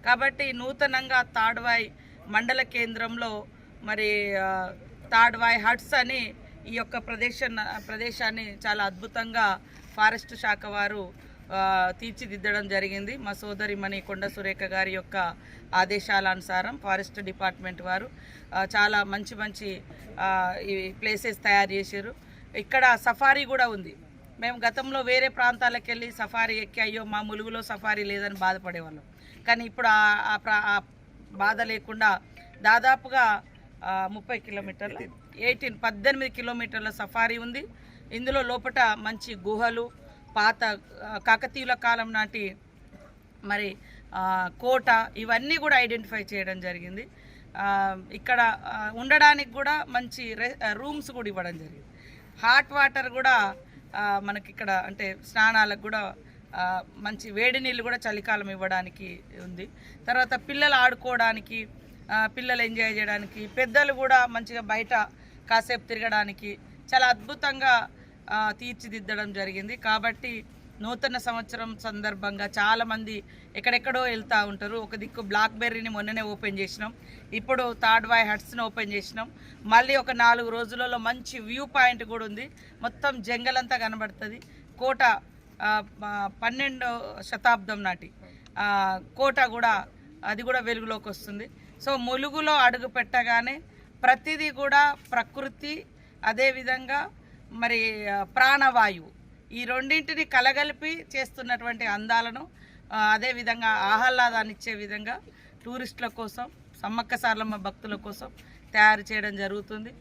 కాబట్టి నూతనంగా తాడ్వాయి మండల కేంద్రంలో మరి తాడ్వాయి హట్స్ అని ఈ యొక్క ప్రదేశాన్ని చాలా అద్భుతంగా ఫారెస్ట్ శాఖ వారు తీర్చిదిద్దడం జరిగింది. మా సోదరిమణి కొండ సురేఖ గారి యొక్క ఆదేశాలనుసారం ఫారెస్ట్ డిపార్ట్మెంట్ వారు చాలా మంచి మంచి ఈ ప్లేసెస్ తయారు చేశారు. ఇక్కడ సఫారీ కూడా ఉంది. మేము గతంలో వేరే ప్రాంతాలకు వెళ్ళి సఫారీ ఎక్కి అయ్యో మా ములుగులో సఫారీ లేదని బాధపడేవాళ్ళం. కానీ ఇప్పుడు ఆ బాధ లేకుండా దాదాపుగా 30 కిలోమీటర్ల 18 కిలోమీటర్ల సఫారీ ఉంది. ఇందులో లోపట మంచి గుహలు, పాత కాకతీయుల కాలం నాటి మరి కోట, ఇవన్నీ కూడా ఐడెంటిఫై చేయడం జరిగింది. ఇక్కడ ఉండడానికి కూడా మంచి రూమ్స్ కూడా ఇవ్వడం జరిగింది. హాట్ వాటర్ కూడా మనకి ఇక్కడ అంటే స్నానాలకు కూడా మంచి వేడి నీళ్ళు కూడా చలికాలం ఇవ్వడానికి ఉంది. తర్వాత పిల్లలు ఆడుకోవడానికి, పిల్లలు ఎంజాయ్ చేయడానికి, పెద్దలు కూడా మంచిగా బయట కాసేపు తిరగడానికి చాలా అద్భుతంగా తీర్చిదిద్దడం జరిగింది. కాబట్టి నూతన సంవత్సరం సందర్భంగా చాలామంది ఎక్కడెక్కడో వెళ్తూ ఉంటారు. ఒక దిక్కు బ్లాక్బెర్రీని మొన్ననే ఓపెన్ చేసినాం, ఇప్పుడు తాడ్వాయి హట్స్ని ఓపెన్ చేసినాం. మళ్ళీ ఒక 4 రోజులలో మంచి వ్యూ పాయింట్ కూడా ఉంది. మొత్తం జంగల్ అంతా కనబడుతుంది. కోట 12వ శతాబ్దం నాటి కోట కూడా అది కూడా వెలుగులోకి వస్తుంది. సో ములుగులో అడుగు పెట్టగానే ప్రతిదీ కూడా ప్రకృతి, అదేవిధంగా మరి ప్రాణవాయువు, ఈ రెండింటిని కలగలిపి చేస్తున్నటువంటి అందాలను అదేవిధంగా ఆహ్లాదాన్ని ఇచ్చే విధంగా టూరిస్టుల కోసం, సమ్మక్క సారలమ్మ భక్తుల కోసం తయారు చేయడం జరుగుతుంది.